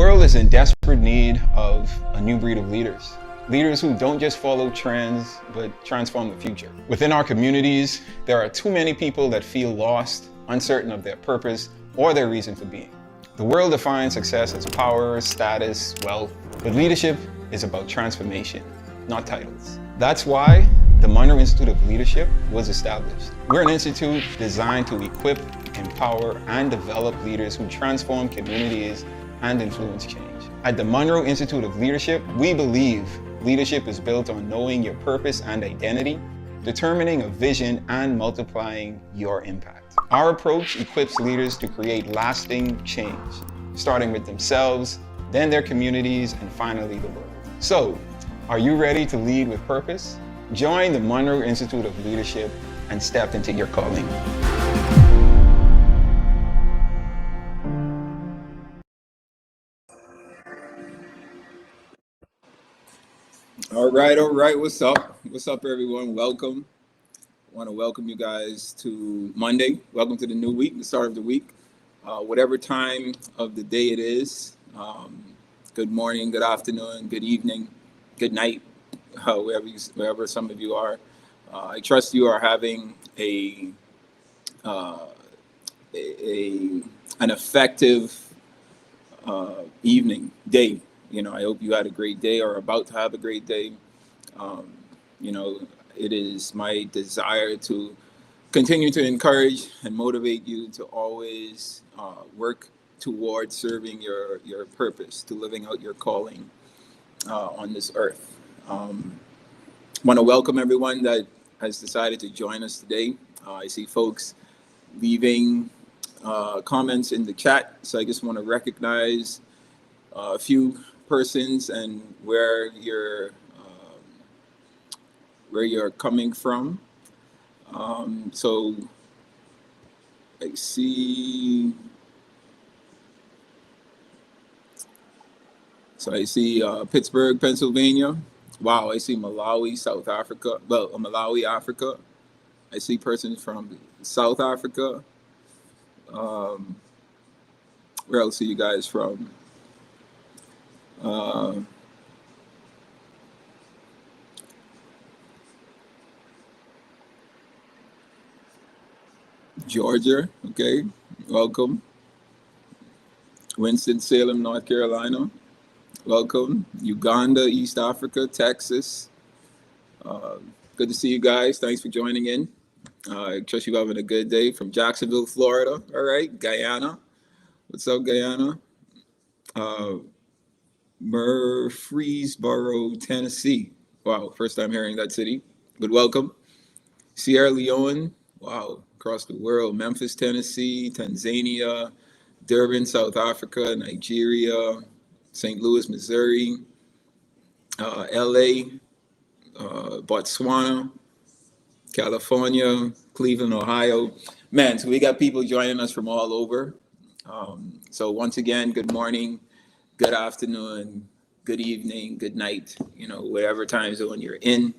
world is in desperate need of a new breed of leaders. Leaders who don't just follow trends, but transform the future. Within our communities, there are too many people that feel lost, uncertain of their purpose or their reason for being. The world defines success as power, status, wealth, but leadership is about transformation, not titles. That's why the Munroe Institute of Leadership was established. We're an institute designed to equip, empower, and develop leaders who transform communities and influence change. At the Munroe Institute of Leadership, we believe leadership is built on knowing your purpose and identity, determining a vision, and multiplying your impact. Our approach equips leaders to create lasting change, starting with themselves, then their communities, and finally the world. So, are you ready to lead with purpose? Join the Munroe Institute of Leadership and step into your calling. All right. What's up? What's up, everyone? Welcome. I want to welcome you guys to Monday. Welcome to the new week, the start of the week. Whatever time of the day it is, good morning, good afternoon, good evening, good night, wherever some of you are. I trust you are having an effective evening, day. I hope you had a great day or about to have a great day. It is my desire to continue to encourage and motivate you to always work towards serving your purpose, to living out your calling on this earth. Want to welcome everyone that has decided to join us today. I see folks leaving comments in the chat, so I just want to recognize a few persons and where you're coming from. So I see Pittsburgh, Pennsylvania. Wow, I see Malawi, South Africa. Well, Malawi, Africa. I see persons from South Africa. Where else are you guys from? Georgia, okay, welcome. Winston-Salem, North Carolina, welcome. Uganda, East Africa, Texas. Good to see you guys. Thanks for joining in. I trust you're having a good day. From Jacksonville, Florida. All right, Guyana. What's up, Guyana? Murfreesboro, Tennessee. Wow, first time hearing that city, but welcome. Sierra Leone, wow, across the world. Memphis, Tennessee, Tanzania, Durban, South Africa, Nigeria, St. Louis, Missouri, LA, Botswana, California, Cleveland, Ohio. Man, so we got people joining us from all over. So once again, good morning, good afternoon, good evening, good night, whatever time zone you're in.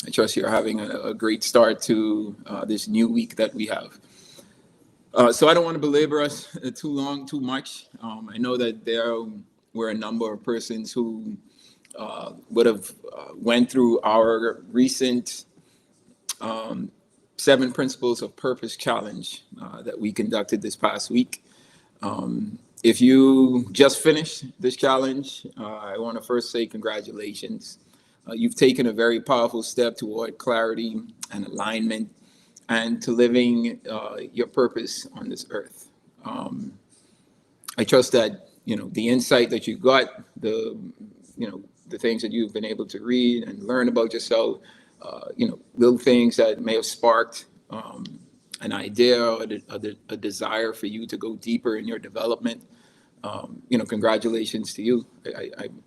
I trust you're having a great start to this new week that we have. So I don't want to belabor us too much. I know that there were a number of persons who would have went through our recent 7 Principles of Purpose Challenge that we conducted this past week. If you just finished this challenge, I want to first say congratulations. You've taken a very powerful step toward clarity and alignment and to living your purpose on this earth. I trust that, the insight that you got, the things that you've been able to read and learn about yourself, little things that may have sparked an idea or a desire for you to go deeper in your development. Congratulations to you.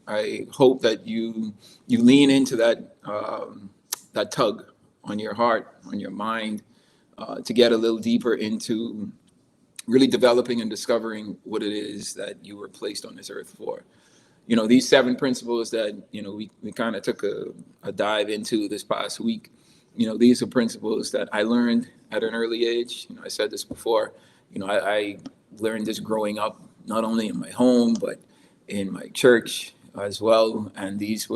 I hope that you lean into that tug on your heart, on your mind, to get a little deeper into really developing and discovering what it is that you were placed on this earth for. These 7 principles that, we kind of took a dive into this past week. These are principles that I learned at an early age. I said this before, I learned this growing up not only in my home, but in my church as well. And these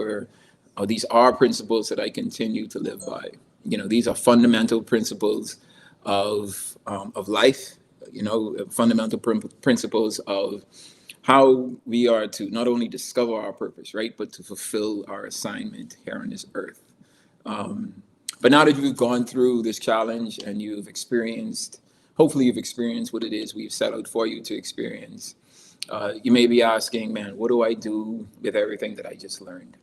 are principles that I continue to live by. These are fundamental principles of life. Fundamental principles of how we are to not only discover our purpose, right, but to fulfill our assignment here on this earth. But now that you've gone through this challenge and hopefully you've experienced what it is we've set out for you to experience, you may be asking, man, what do I do with everything that I just learned?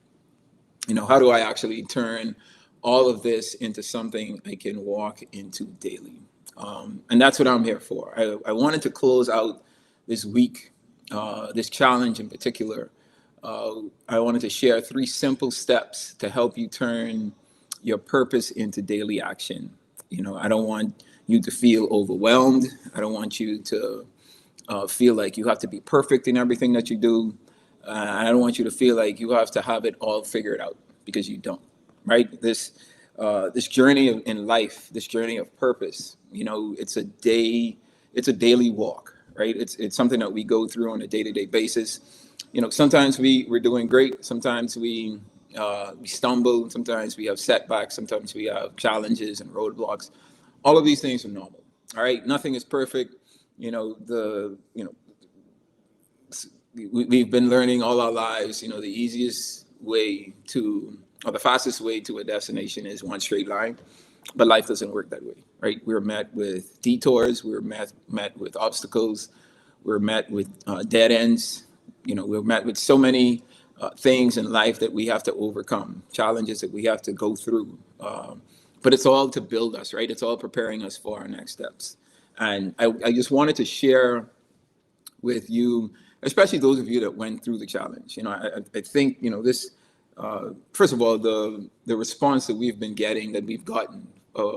How do I actually turn all of this into something I can walk into daily? And that's what I'm here for. I wanted to close out this week, this challenge in particular. I wanted to share 3 simple steps to help you turn your purpose into daily action. I don't want you to feel overwhelmed. I don't want you to feel like you have to be perfect in everything that you do. I don't want you to feel like you have to have it all figured out, because you don't, right? This journey in life, this journey of purpose, it's a daily walk, right? It's something that we go through on a day-to-day basis. Sometimes we're doing great. Sometimes we stumble. Sometimes we have setbacks. Sometimes we have challenges and roadblocks. All of these things are normal. All right. Nothing is perfect. We've been learning all our lives, the easiest way or the fastest way to a destination is one straight line, but life doesn't work that way, right? We're met with detours, we're met with obstacles, we're met with dead ends, we're met with so many things in life that we have to overcome, challenges that we have to go through. But it's all to build us, right? It's all preparing us for our next steps. And I just wanted to share with you, especially those of you that went through the challenge. I think, this, first of all, the response that we've been getting, that we've gotten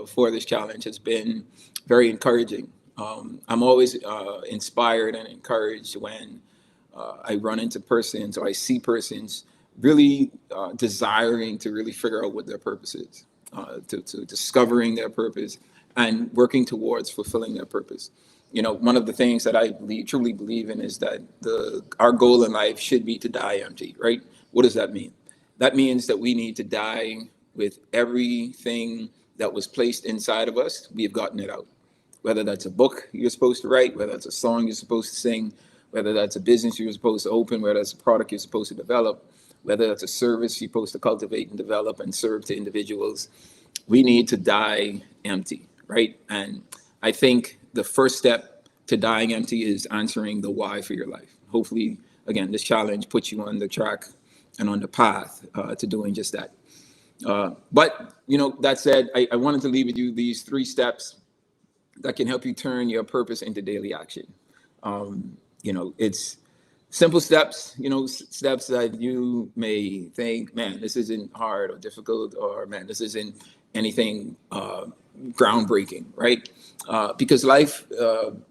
for this challenge has been very encouraging. I'm always inspired and encouraged when I run into persons or I see persons really desiring to really figure out what their purpose is, to discovering their purpose and working towards fulfilling their purpose. One of the things that I truly believe in is that our goal in life should be to die empty, right? What does that mean? That means that we need to die with everything that was placed inside of us. We've gotten it out. Whether that's a book you're supposed to write, whether that's a song you're supposed to sing, whether that's a business you're supposed to open, whether that's a product you're supposed to develop, whether that's a service you're supposed to cultivate and develop and serve to individuals, we need to die empty, right? And I think the first step to dying empty is answering the why for your life. Hopefully, again, this challenge puts you on the track and on the path to doing just that. But that said, I wanted to leave with you these 3 steps that can help you turn your purpose into daily action. It's simple steps, steps that you may think, man, this isn't hard or difficult, or man, this isn't anything groundbreaking, right? Because life,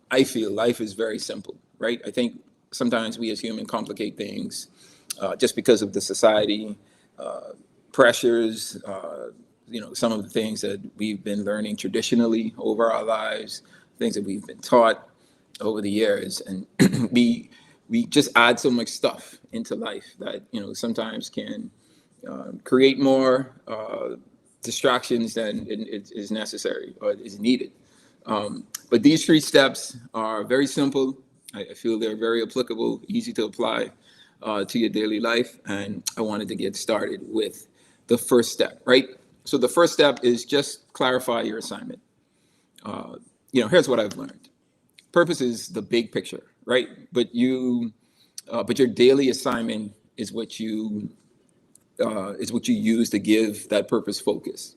I feel life is very simple, right? I think sometimes we as humans complicate things just because of the society pressures, some of the things that we've been learning traditionally over our lives, things that we've been taught over the years, and we just add so much stuff into life that sometimes can create more distractions than is necessary or is needed. But these 3 steps are very simple. I feel they're very applicable, easy to apply to your daily life, and I wanted to get started with the first step, right? So the first step is just clarify your assignment. Here's what I've learned. Purpose is the big picture, right? But your daily assignment is what you use to give that purpose focus.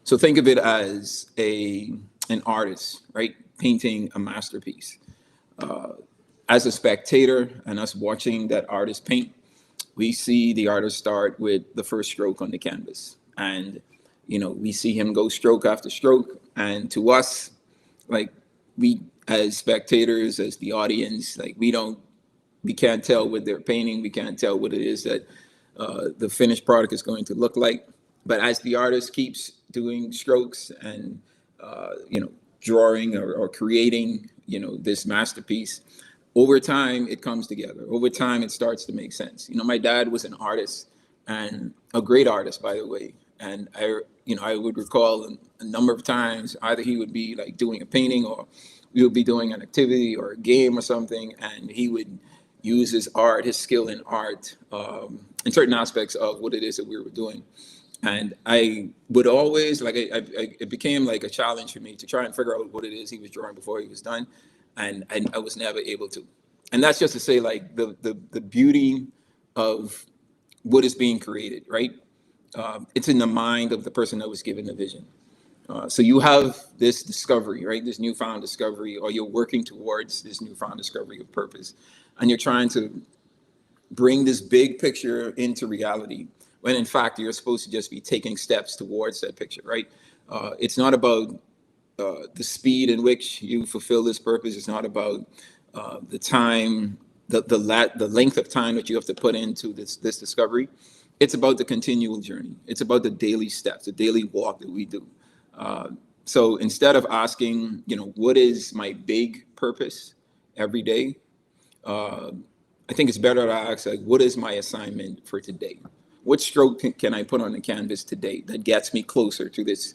So think of it as an artist, right? Painting a masterpiece. As a spectator and us watching that artist paint, we see the artist start with the first stroke on the canvas. And, we see him go stroke after stroke. And to us, like, we as spectators, as the audience, like, we can't tell what they're painting. We can't tell what it is that the finished product is going to look like. But as the artist keeps doing strokes and, drawing or creating, this masterpiece, over time, it comes together. Over time, it starts to make sense. My dad was an artist, and a great artist, by the way. And I would recall a number of times either he would be like doing a painting, or we would be doing an activity or a game or something, and he would use his art, his skill in art, in certain aspects of what it is that we were doing. And I would always it became like a challenge for me to try and figure out what it is he was drawing before he was done, and I was never able to. And that's just to say, like, the beauty of what is being created, right? It's in the mind of the person that was given the vision. So you have this discovery, right? This newfound discovery, or you're working towards this newfound discovery of purpose, and you're trying to bring this big picture into reality, when in fact you're supposed to just be taking steps towards that picture, right? It's not about the speed in which you fulfill this purpose. It's not about the time, the length of time that you have to put into this discovery. It's about the continual journey. It's about the daily steps, the daily walk that we do. So instead of asking, what is my big purpose every day, I think it's better to ask, like, what is my assignment for today? What stroke can I put on the canvas today that gets me closer to this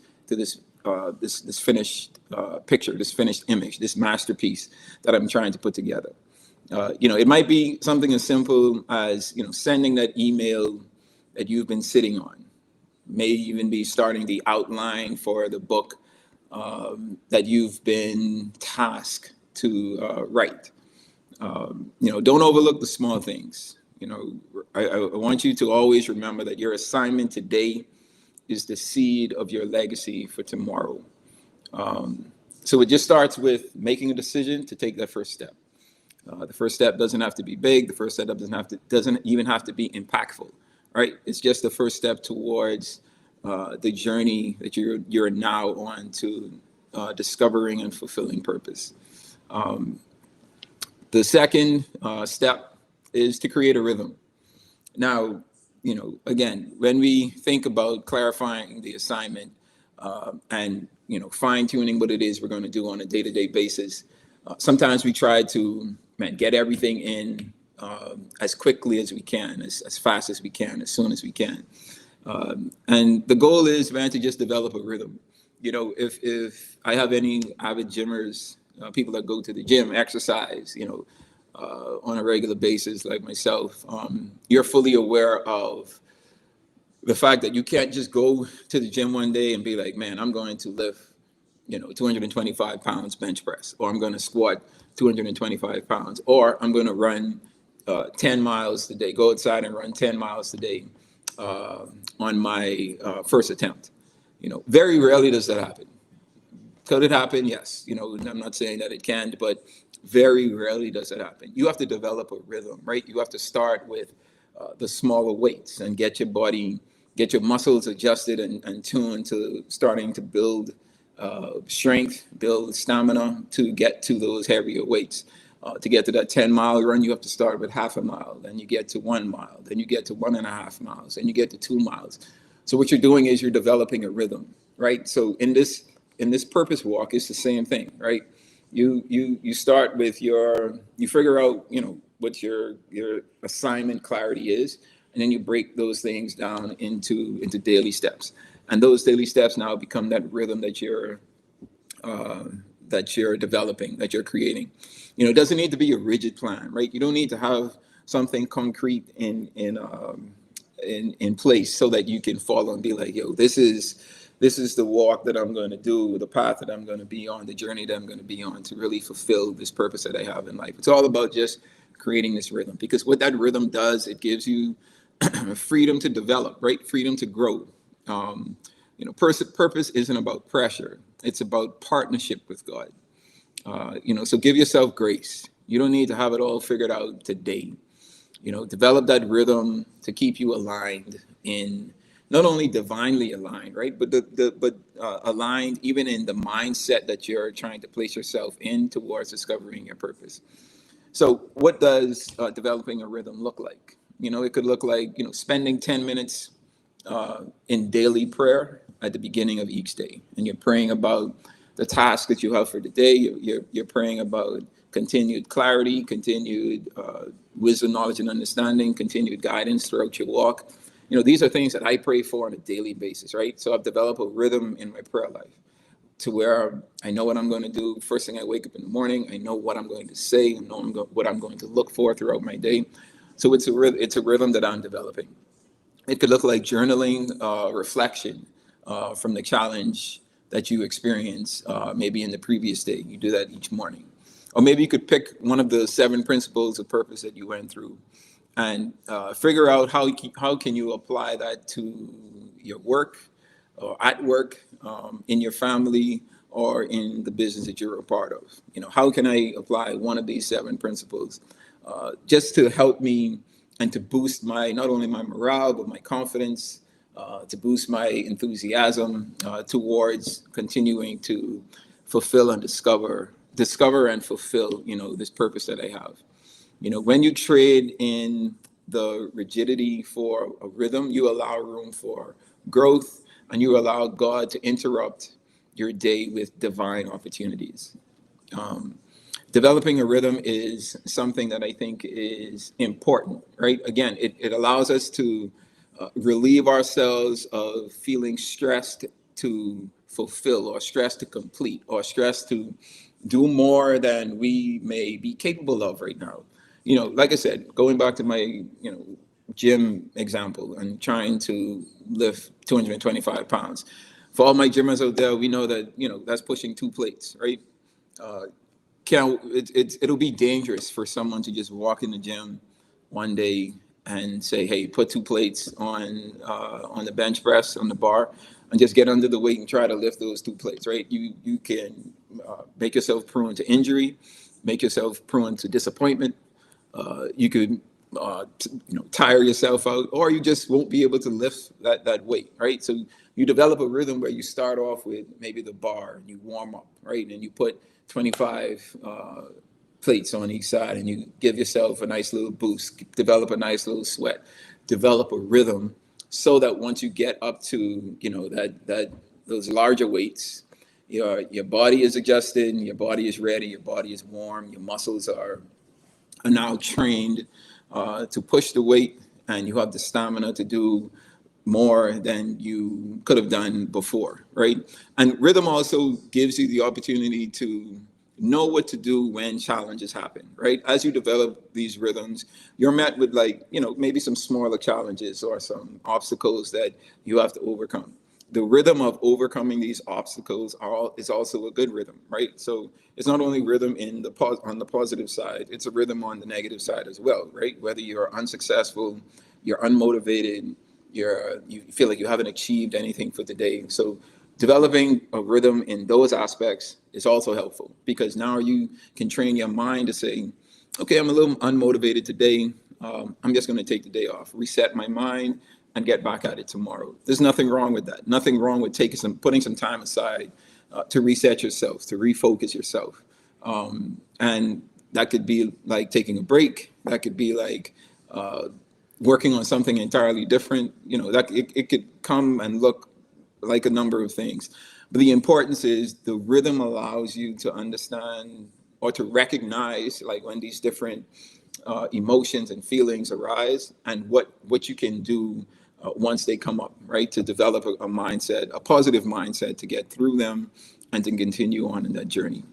finished picture, this finished image, this masterpiece that I'm trying to put together? It might be something as simple as sending that email that you've been sitting on. May even be starting the outline for the book that you've been tasked to write. Don't overlook the small things. I want you to always remember that your assignment today is the seed of your legacy for tomorrow. So it just starts with making a decision to take that first step. The first step doesn't have to be big. The first step doesn't even have to be impactful, right? It's just the first step towards the journey that you're now on to discovering and fulfilling purpose. The second step is to create a rhythm. Now, again, when we think about clarifying the assignment and fine tuning what it is we're going to do on a day-to-day basis, sometimes we try to get everything in as quickly as we can, as fast as we can, as soon as we can. And the goal is, man, to just develop a rhythm. If I have any avid gymmers, people that go to the gym, exercise, on a regular basis, like myself, you're fully aware of the fact that you can't just go to the gym one day and be like, man, I'm going to lift, 225 pounds bench press, or I'm going to squat 225 pounds, or I'm going to run 10 miles a day, go outside and run 10 miles a day on my first attempt. Very rarely does that happen. Could it happen? Yes. I'm not saying that it can't, but very rarely does it happen. You have to develop a rhythm, right? You have to start with the smaller weights and get your muscles adjusted and tuned to starting to build strength, build stamina to get to those heavier weights. To get to that 10-mile run, you have to start with half a mile. Then you get to 1 mile. Then you get to 1.5 miles. Then you get to 2 miles. So what you're doing is you're developing a rhythm, right? So in this purpose walk, it's the same thing, right? You start with you figure out, what your assignment clarity is, and then you break those things down into daily steps. And those daily steps now become that rhythm that you're developing, that you're creating. It doesn't need to be a rigid plan, right? You don't need to have something concrete in place so that you can follow and be like, yo, this is the walk that I'm going to do, the path that I'm going to be on, the journey that I'm going to be on to really fulfill this purpose that I have in life. It's all about just creating this rhythm, because what that rhythm does, it gives you freedom to develop, right? Freedom to grow. Purpose isn't about pressure. It's about partnership with God. So give yourself grace. You don't need to have it all figured out today. Develop that rhythm to keep you aligned in, not only divinely aligned, right, but aligned even in the mindset that you're trying to place yourself in towards discovering your purpose. So what does developing a rhythm look like? It could look like, spending 10 minutes in daily prayer at the beginning of each day. And you're praying about the task that you have for the day. You're praying about continued clarity, continued wisdom, knowledge, and understanding, continued guidance throughout your walk. These are things that I pray for on a daily basis, right? So I've developed a rhythm in my prayer life to where I know what I'm going to do. First thing I wake up in the morning, I know what I'm going to say, I know what I'm going to look for throughout my day. So it's a rhythm that I'm developing. It could look like journaling, reflection from the challenge that you experience maybe in the previous day. You do that each morning. Or maybe you could pick one of the 7 principles of purpose that you went through and figure out how can you apply that to your work or at work, in your family, or in the business that you're a part of. How can I apply one of these 7 principles just to help me and to boost not only my morale, but my confidence, to boost my enthusiasm towards continuing to fulfill and discover and fulfill, this purpose that I have. When you trade in the rigidity for a rhythm, you allow room for growth, and you allow God to interrupt your day with divine opportunities. Developing a rhythm is something that I think is important, right? Again, it allows us to relieve ourselves of feeling stressed to fulfill, or stressed to complete, or stressed to do more than we may be capable of right now. Like I said, going back to my, gym example and trying to lift 225 pounds. For all my gymmers out there, we know that, that's pushing 2 plates, right? It'll be dangerous for someone to just walk in the gym one day and say, hey, put 2 plates on the bench press, on the bar, and just get under the weight and try to lift those 2 plates, right? You can make yourself prone to injury, make yourself prone to disappointment. You could tire yourself out, or you just won't be able to lift that weight, right? So you develop a rhythm where you start off with maybe the bar, and you warm up, right? And you put 25 plates on each side, and you give yourself a nice little boost, develop a nice little sweat, develop a rhythm, so that once you get up to those larger weights, your body is adjusted, your body is ready, your body is warm, your muscles are now trained to push the weight, and you have the stamina to do more than you could have done before, right? And rhythm also gives you the opportunity to know what to do when challenges happen, right? As you develop these rhythms, you're met with maybe some smaller challenges or some obstacles that you have to overcome. The rhythm of overcoming these obstacles is also a good rhythm, right? So it's not only rhythm on the positive side, it's a rhythm on the negative side as well, right? Whether you're unsuccessful, you're unmotivated, you feel like you haven't achieved anything for the day. So developing a rhythm in those aspects is also helpful, because now you can train your mind to say, okay, I'm a little unmotivated today. I'm just going to take the day off, reset my mind, and get back at it tomorrow. There's nothing wrong with that. Nothing wrong with putting some time aside to reset yourself, to refocus yourself. And that could be like taking a break. That could be like working on something entirely different. That it could come and look like a number of things. But the importance is the rhythm allows you to understand or to recognize when these different emotions and feelings arise, and what you can do once they come up, right? To develop a mindset, a positive mindset, to get through them and to continue on in that journey.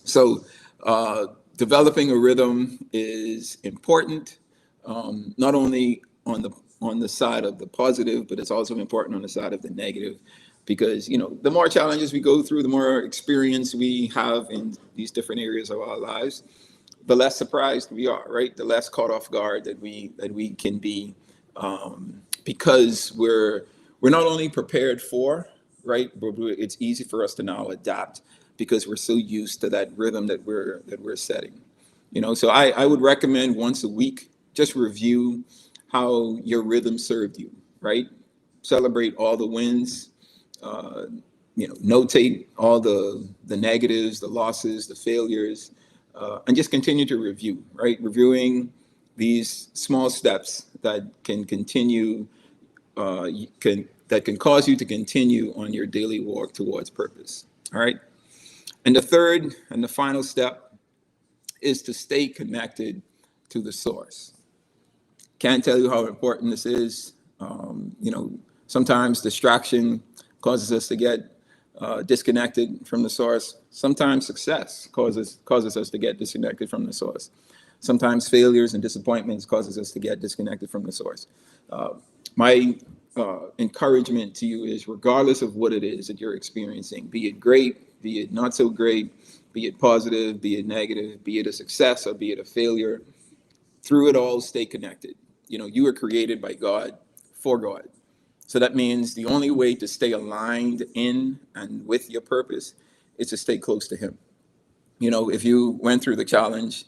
So developing a rhythm is important, not only on the side of the positive, but it's also important on the side of the negative, because the more challenges we go through, the more experience we have in these different areas of our lives, the less surprised we are, right? The less caught off guard that we can be, because we're not only prepared for, right, but it's easy for us to now adapt because we're so used to that rhythm that we're setting. So I would recommend once a week, just review how your rhythm served you, right? Celebrate all the wins, notate all the negatives, the losses, the failures, and just continue to review, right? Reviewing these small steps that can continue, that can cause you to continue on your daily walk towards purpose. All right. And the third and the final step is to stay connected to the source. Can't tell you how important this is. Sometimes distraction causes us to get disconnected from the source. Sometimes success causes us to get disconnected from the source. Sometimes failures and disappointments causes us to get disconnected from the source. My encouragement to you is, regardless of what it is that you're experiencing, be it great, be it not so great, be it positive, be it negative, be it a success or be it a failure, through it all, stay connected. You were created by God for God. So that means the only way to stay aligned in and with your purpose is to stay close to Him. If you went through the challenge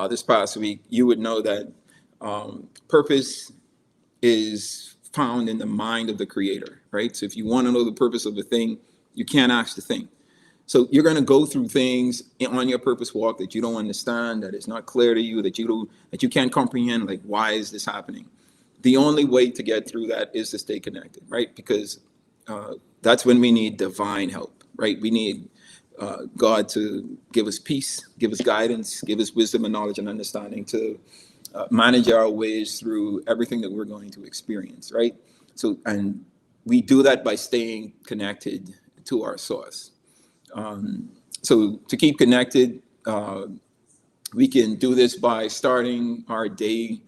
this past week, you would know that purpose is found in the mind of the Creator, right? So if you want to know the purpose of a thing, you can't ask the thing. So you're going to go through things on your purpose walk that you don't understand, that is not clear to you, that you can't comprehend. Like, why is this happening? The only way to get through that is to stay connected, right? Because that's when we need divine help, right? We need God to give us peace, give us guidance, give us wisdom and knowledge and understanding to manage our ways through everything that we're going to experience, right? So, and we do that by staying connected to our source. So to keep connected, we can do this by starting our day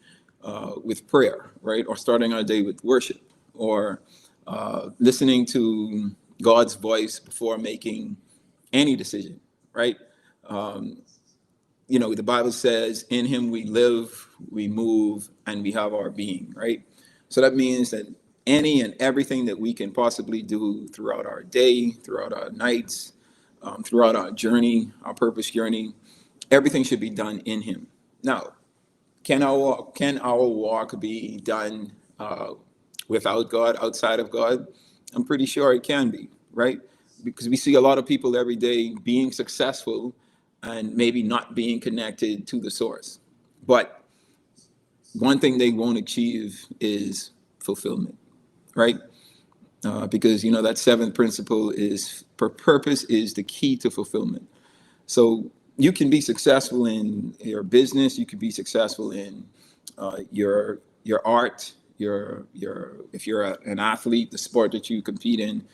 with prayer, right? Or starting our day with worship, or listening to God's voice before making any decision, right? The Bible says, in Him we live, we move, and we have our being, right? So that means that any and everything that we can possibly do throughout our day, throughout our nights, throughout our journey, our purpose journey, everything should be done in Him. Now, can our walk be done without God, outside of God? I'm pretty sure it can be, right? Because we see a lot of people every day being successful and maybe not being connected to the source. But one thing they won't achieve is fulfillment, right? Because that seventh principle is, purpose is the key to fulfillment. So you can be successful in your business, you can be successful in your art, if you're an athlete, the sport that you compete in,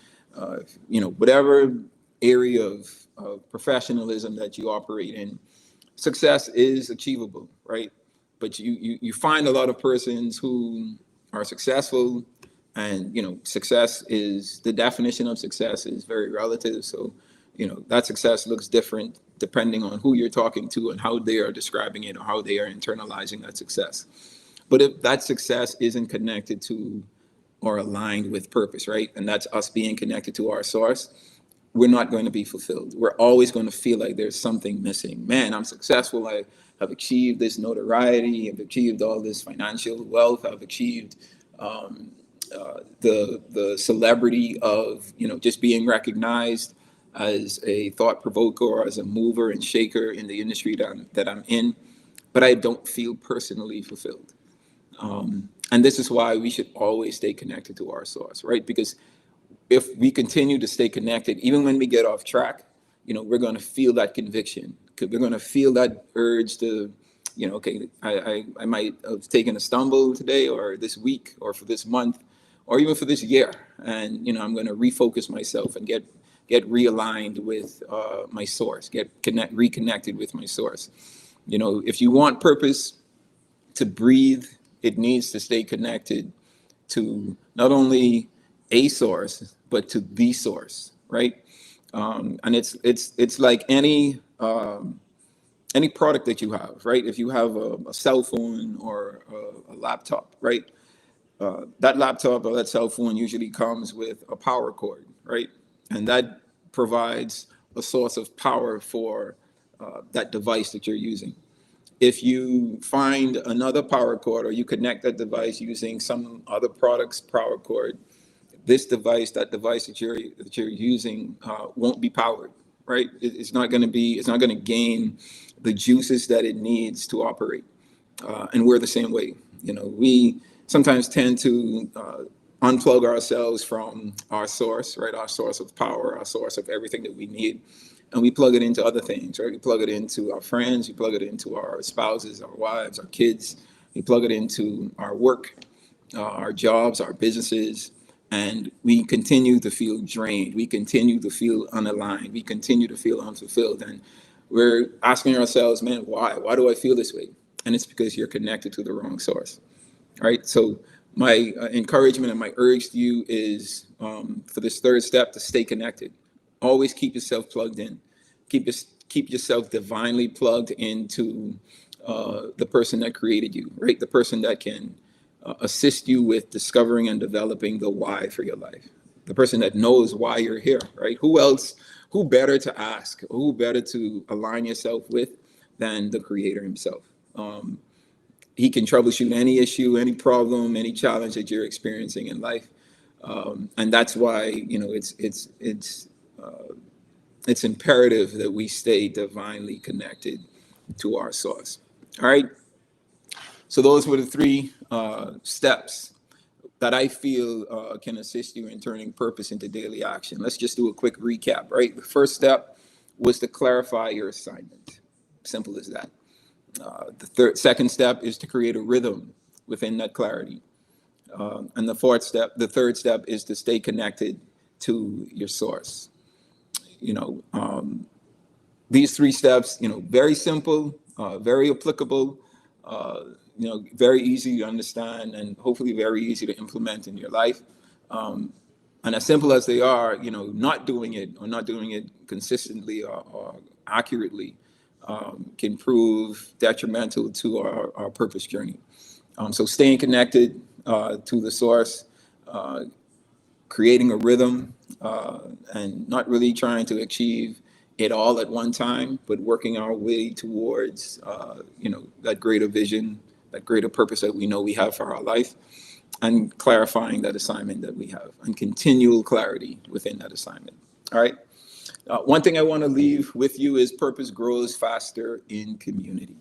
whatever area of professionalism that you operate in, success is achievable, right? But you find a lot of persons who are successful, and success is, the definition of success is very relative. So that success looks different depending on who you're talking to and how they are describing it or how they are internalizing that success. But if that success isn't connected to or aligned with purpose, right, and that's us being connected to our source, we're not going to be fulfilled. We're always going to feel like there's something missing. Man, I'm successful. I have achieved this notoriety. I've achieved all this financial wealth. I've achieved the celebrity of just being recognized as a thought provoker or as a mover and shaker in the industry that I'm in, but I don't feel personally fulfilled. And this is why we should always stay connected to our source, right? Because if we continue to stay connected, even when we get off track, we're going to feel that conviction. We're going to feel that urge to, okay, I might have taken a stumble today or this week or for this month or even for this year. And, I'm going to refocus myself and get realigned with my source, reconnected with my source. If you want purpose to breathe, it needs to stay connected to not only a source, but to the source, right? And it's like any product that you have, right? If you have a cell phone or a laptop, right? That laptop or that cell phone usually comes with a power cord, right? And that provides a source of power for that device that you're using. If you find another power cord or you connect that device using some other product's power cord, that device that you're using won't be powered, right? It's not going to gain the juices that it needs to operate. And we're the same way. We sometimes tend to unplug ourselves from our source, right? Our source of power, our source of everything that we need. and we plug it into other things, right? We plug it into our friends, we plug it into our spouses, our wives, our kids, we plug it into our work, our jobs, our businesses, and we continue to feel drained. We continue to feel unaligned. We continue to feel unfulfilled. And we're asking ourselves, man, why? Why do I feel this way? And it's because you're connected to the wrong source, right? So my encouragement and my urge to you is for this third step to stay connected. Always keep yourself plugged in. Keep yourself divinely plugged into the person that created you, right? The person that can assist you with discovering and developing the why for your life. The person that knows why you're here, right? Who else? Who better to ask? Who better to align yourself with than the Creator Himself? He can troubleshoot any issue, any problem, any challenge that you're experiencing in life, and that's why it's imperative that we stay divinely connected to our source. All right. So those were the three steps that I feel can assist you in turning purpose into daily action. Let's just do a quick recap. Right. The first step was to clarify your assignment. Simple as that. The second step is to create a rhythm within that clarity. And the third step is to stay connected to your source. These three steps, very simple, very applicable, very easy to understand, and hopefully very easy to implement in your life. And as simple as they are, not doing it or not doing it consistently or accurately can prove detrimental to our purpose journey. So staying connected to the source, creating a rhythm, and not really trying to achieve it all at one time, but working our way towards, that greater vision, that greater purpose that we know we have for our life, and clarifying that assignment that we have, and continual clarity within that assignment. All right. One thing I want to leave with you is purpose grows faster in community.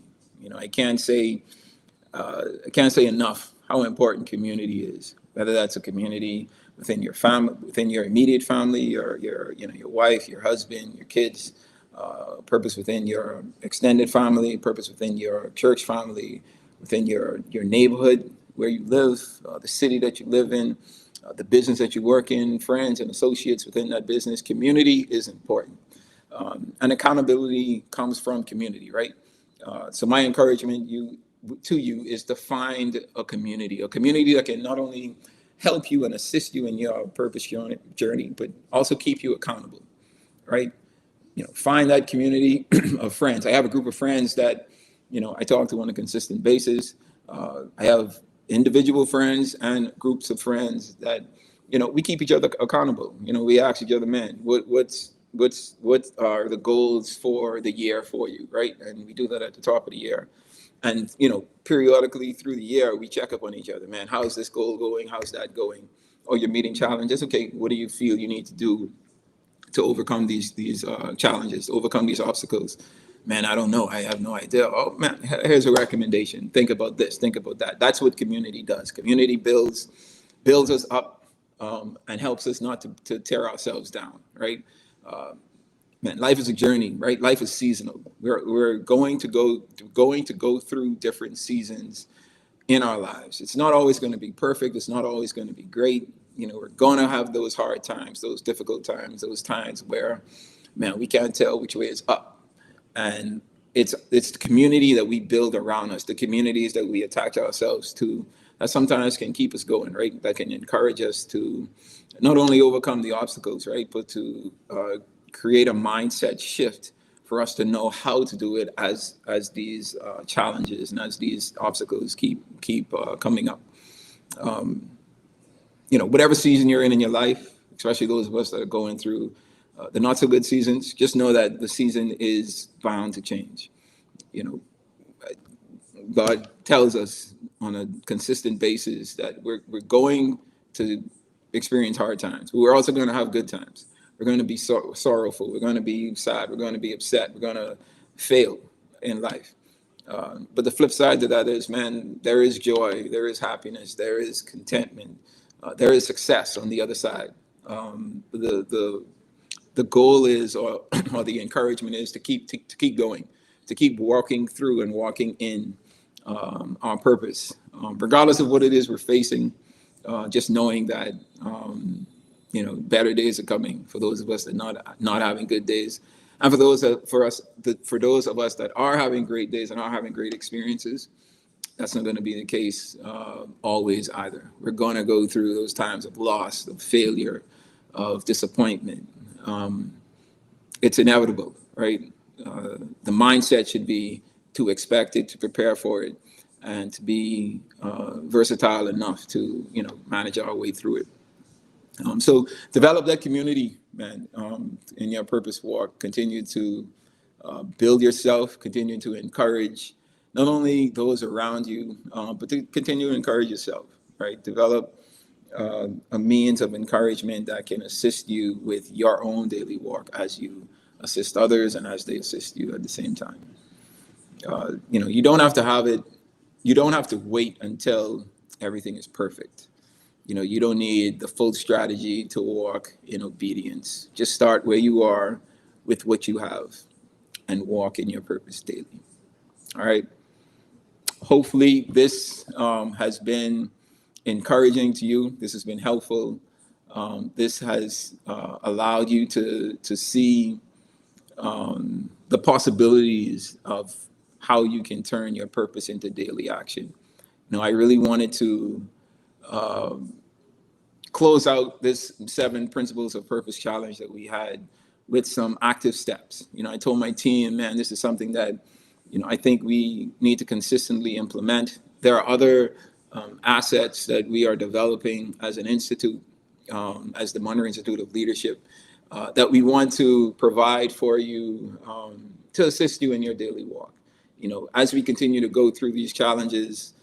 I can't say enough how important community is. Whether that's a community within your family, within your immediate family, your wife, your husband, your kids, purpose within your extended family, purpose within your church family, within your neighborhood where you live, the city that you live in, the business that you work in, friends and associates within that business. Community is important. And accountability comes from community, right? So my encouragement to you is to find a community that can not only help you and assist you in your purpose journey, but also keep you accountable, right? Find that community of friends. I have a group of friends that, I talk to on a consistent basis. I have individual friends and groups of friends that, we keep each other accountable. We ask each other, man, what are the goals for the year for you, right? And we do that at the top of the year. And, periodically through the year, we check up on each other, man. How's this goal going? How's that going? Or you're meeting challenges. Okay, what do you feel you need to do to overcome these challenges, overcome these obstacles? Man, I don't know. I have no idea. Oh, man, here's a recommendation. Think about this. Think about that. That's what community does. Community builds us up and helps us not to tear ourselves down, right? Man, life is a journey, right? Life is seasonal. We're going to go through different seasons in our lives. It's not always going to be perfect. It's not always going to be great. We're going to have those hard times, those difficult times, those times where, man, we can't tell which way is up. And it's the community that we build around us, the communities that we attach ourselves to, that sometimes can keep us going, right? That can encourage us to not only overcome the obstacles, right, but to create a mindset shift for us to know how to do it as these challenges and as these obstacles keep coming up. Whatever season you're in your life, especially those of us that are going through the not so good seasons, just know that the season is bound to change. God tells us on a consistent basis that we're going to experience hard times, but we're also going to have good times. We're going to be sorrowful. We're going to be sad. We're going to be upset. We're going to fail in life. But the flip side to that is, man, there is joy. There is happiness. There is contentment. There is success on the other side. The the goal is, or the encouragement is to keep going, to keep walking through and walking in our purpose, regardless of what it is we're facing. Just knowing that better days are coming for those of us that not having good days, and for those for those of us that are having great days and are having great experiences. That's not going to be the case always either. We're going to go through those times of loss, of failure, of disappointment. It's inevitable, right? The mindset should be to expect it, to prepare for it, and to be versatile enough to manage our way through it. So develop that community, man, in your purpose walk. Continue to build yourself, continue to encourage not only those around you, but to continue to encourage yourself, right? Develop a means of encouragement that can assist you with your own daily walk as you assist others and as they assist you at the same time. You don't have to have it. You don't have to wait until everything is perfect. You don't need the full strategy to walk in obedience. Just start where you are with what you have and walk in your purpose daily. All right. Hopefully this has been encouraging to you. This has been helpful. This has allowed you to see the possibilities of how you can turn your purpose into daily action. I really wanted to close out this 7 Principles of Purpose challenge that we had with some active steps. I told my team, man, this is something that I think we need to consistently implement. There are other assets that we are developing as an institute, as the Munroe Institute of Leadership, that we want to provide for you to assist you in your daily walk. As we continue to go through these challenges,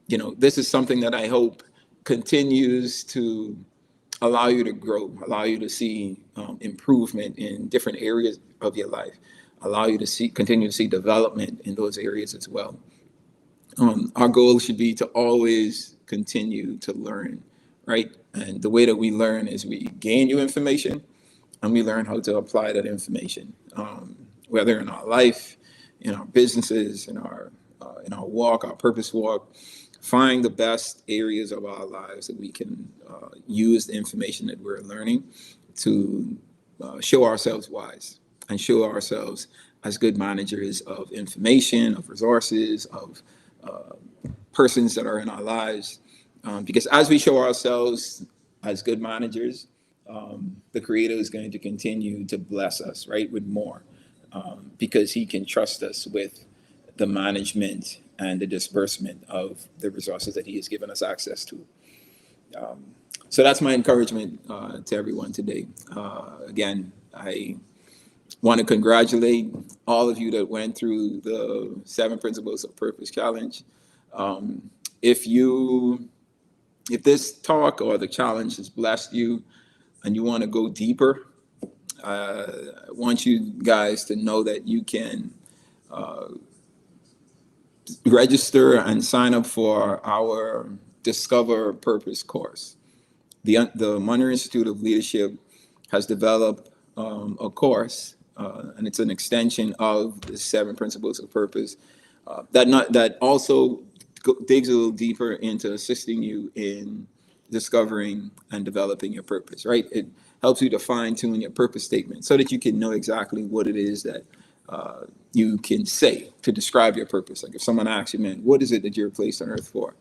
this is something that I hope continues to allow you to grow, allow you to see improvement in different areas of your life, allow you to continue to see development in those areas as well. Our goal should be to always continue to learn, right? And the way that we learn is we gain new information and we learn how to apply that information, whether in our life, in our businesses, in our walk, our purpose walk. Find the best areas of our lives that we can use the information that we're learning to show ourselves wise and show ourselves as good managers of information, of resources, of persons that are in our lives. Because as we show ourselves as good managers, the Creator is going to continue to bless us, right, with more, because He can trust us with the management and the disbursement of the resources that He has given us access to. So that's my encouragement to everyone today. Again, I want to congratulate all of you that went through the 7 Principles of Purpose Challenge. If this talk or the challenge has blessed you and you want to go deeper, I want you guys to know that you can register and sign up for our Discover Purpose course. The Munroe Institute of Leadership has developed a course, and it's an extension of the 7 Principles of Purpose that also digs a little deeper into assisting you in discovering and developing your purpose, right? It helps you to fine-tune your purpose statement so that you can know exactly what it is that you can say to describe your purpose. Like if someone asks you, man, what is it that you're placed on earth for?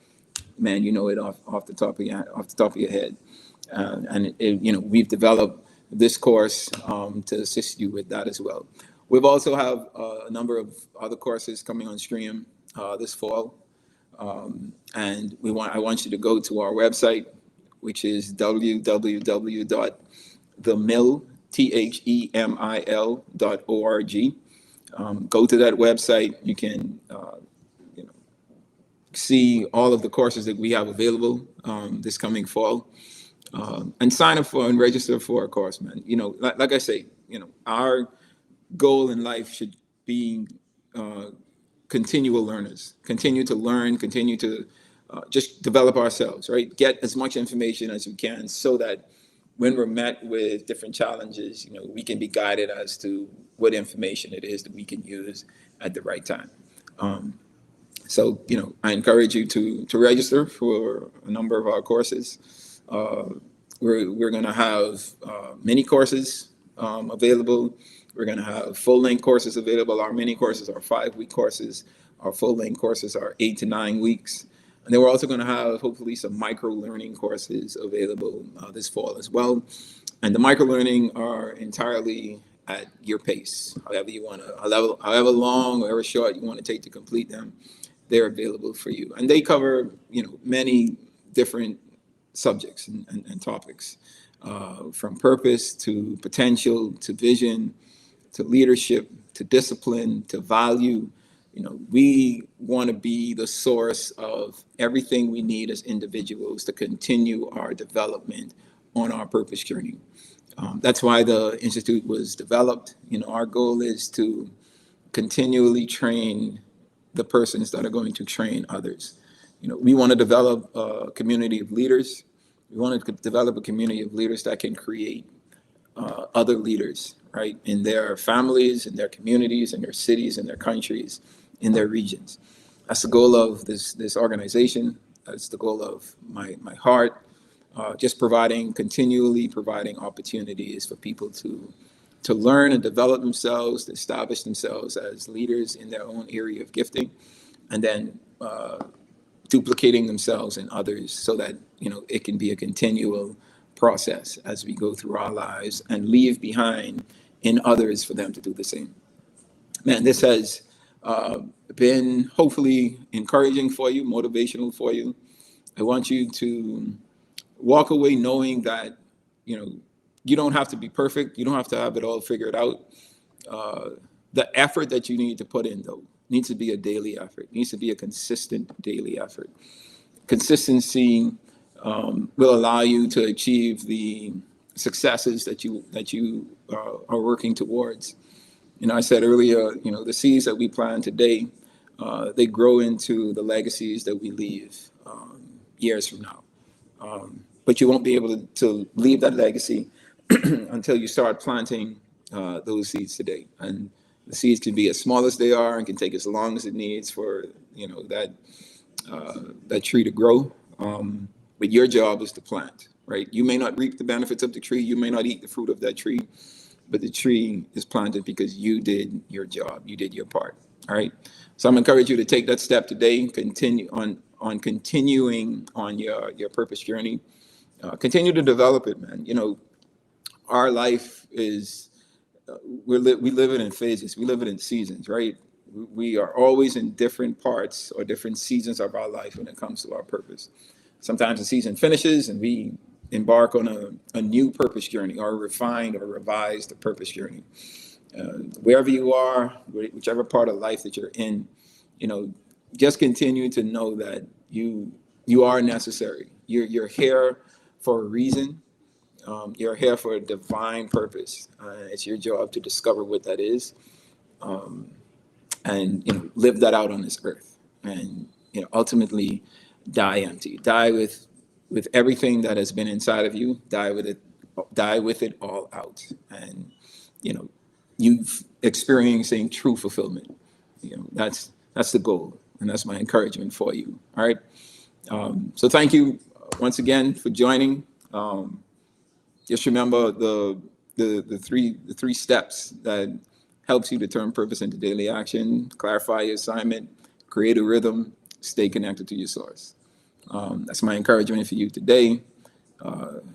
Man, you know it off the top of your head. We've developed this course to assist you with that as well. We've also have a number of other courses coming on stream this fall. And I want you to go to our website, which is www.themil.org. Go to that website. You can see all of the courses that we have available this coming fall, and sign up for and register for a course, man. Like I say, our goal in life should be continual learners, continue to learn, continue to just develop ourselves, right? Get as much information as we can so that when we're met with different challenges, we can be guided as to what information it is that we can use at the right time. So, I encourage you to register for a number of our courses. We're going to have mini courses available. We're going to have full-length courses available. Our mini courses are 5-week courses. Our full-length courses are 8 to 9 weeks. And then we're also going to have, hopefully, some micro-learning courses available this fall as well. And the micro-learning are entirely at your pace, however you want to, however long or however short you want to take to complete them. They're available for you. And they cover, many different subjects and topics, from purpose to potential to vision to leadership to discipline to value. We want to be the source of everything we need as individuals to continue our development on our purpose journey. That's why the Institute was developed. Our goal is to continually train the persons that are going to train others. We want to develop a community of leaders. We want to develop a community of leaders that can create other leaders, right, in their families, in their communities, in their cities, in their countries, in their regions. That's the goal of this organization. That's the goal of my heart. Just continually providing opportunities for people to learn and develop themselves, to establish themselves as leaders in their own area of gifting, and then duplicating themselves in others so that, it can be a continual process as we go through our lives and leave behind in others for them to do the same. Man, this has been hopefully encouraging for you, motivational for you. I want you to walk away knowing that, you don't have to be perfect. You don't have to have it all figured out. The effort that you need to put in, though, needs to be a daily effort. It needs to be a consistent daily effort. Consistency will allow you to achieve the successes that you are working towards. I said earlier, the seeds that we plant today, they grow into the legacies that we leave years from now. But you won't be able to leave that legacy until you start planting those seeds today. And the seeds can be as small as they are and can take as long as it needs for that tree to grow. But your job is to plant, right? You may not reap the benefits of the tree. You may not eat the fruit of that tree, but the tree is planted because you did your job. You did your part. All right. So I'm encouraging you to take that step today. Continue on continuing on your purpose journey. Continue to develop it, man. Our life is we live it in phases. We live it in seasons, right? We are always in different parts or different seasons of our life when it comes to our purpose. Sometimes the season finishes and we embark on a new purpose journey, or a refined or revised purpose journey. Wherever you are, whichever part of life that you're in, just continue to know that you are necessary. You're here for a reason. You're here for a divine purpose. It's your job to discover what that is, and live that out on this earth, and ultimately die empty, die with everything that has been inside of you, die with it all out, and you've experiencing true fulfillment. That's the goal, and that's my encouragement for you. All right. So thank you once again for joining. Just remember the three steps that helps you to turn purpose into daily action: clarify your assignment, create a rhythm, stay connected to your source. That's my encouragement for you today.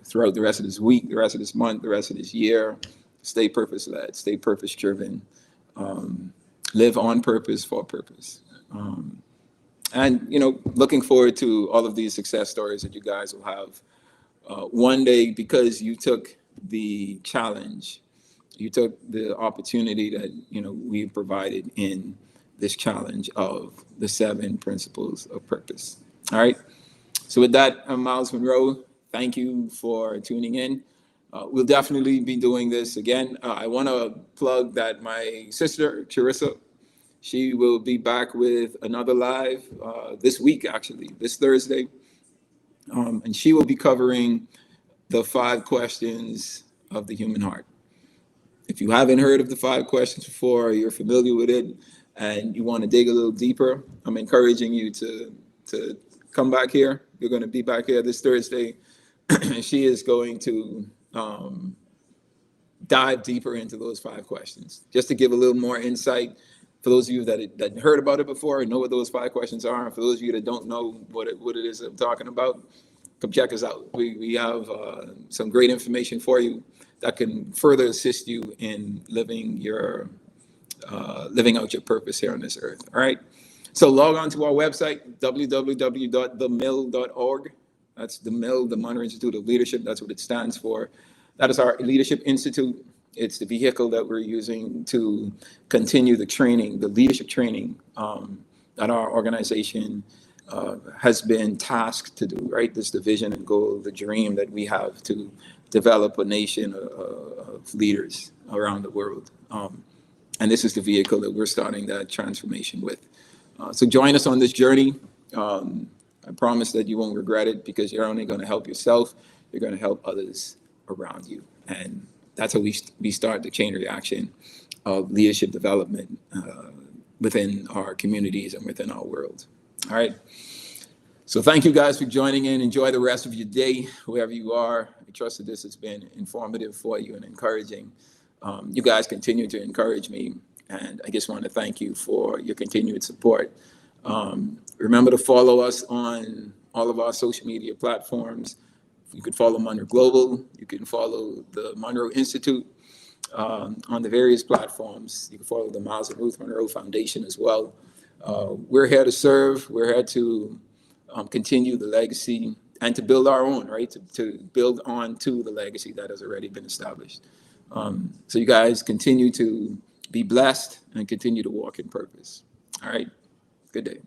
Throughout the rest of this week, the rest of this month, the rest of this year, stay purpose-led, stay purpose-driven, live on purpose for purpose. And looking forward to all of these success stories that you guys will have one day, because you took the challenge, you took the opportunity that we provided in this challenge of the 7 principles of purpose. All right. So with that, I'm Miles Munroe. Thank you for tuning in. We'll definitely be doing this again. I want to plug that my sister, Charissa, she will be back with another live this week, actually, this Thursday. And she will be covering the 5 questions of the human heart. If you haven't heard of the 5 questions before, or you're familiar with it and you want to dig a little deeper, I'm encouraging you to come back here. You're going to be back here this Thursday. She is going to dive deeper into those 5 questions, just to give a little more insight for those of you that heard about it before and know what those 5 questions are. And for those of you that don't know what it is I'm talking about, come check us out. We have some great information for you that can further assist you in living out your purpose here on this earth. All right. So log on to our website, www.themill.org. That's the Mill, the Munroe Institute of Leadership. That's what it stands for. That is our leadership institute. It's the vehicle that we're using to continue the training, the leadership training that our organization has been tasked to do, right? This is the vision and goal, the dream that we have to develop a nation of leaders around the world. And this is the vehicle that we're starting that transformation with. So join us on this journey. I promise that you won't regret it, because you're only going to help yourself. You're going to help others around you. And that's how we start the chain reaction of leadership development within our communities and within our world. All right. So thank you guys for joining in. Enjoy the rest of your day, wherever you are. I trust that this has been informative for you and encouraging. You guys continue to encourage me, and I just want to thank you for your continued support. Remember to follow us on all of our social media platforms. You can follow Munroe Global. You can follow the Munroe Institute on the various platforms. You can follow the Miles and Ruth Munroe Foundation as well. We're here to serve. We're here to continue the legacy and to build our own, right? To build on to the legacy that has already been established. So you guys continue to be blessed and continue to walk in purpose. All right. Good day.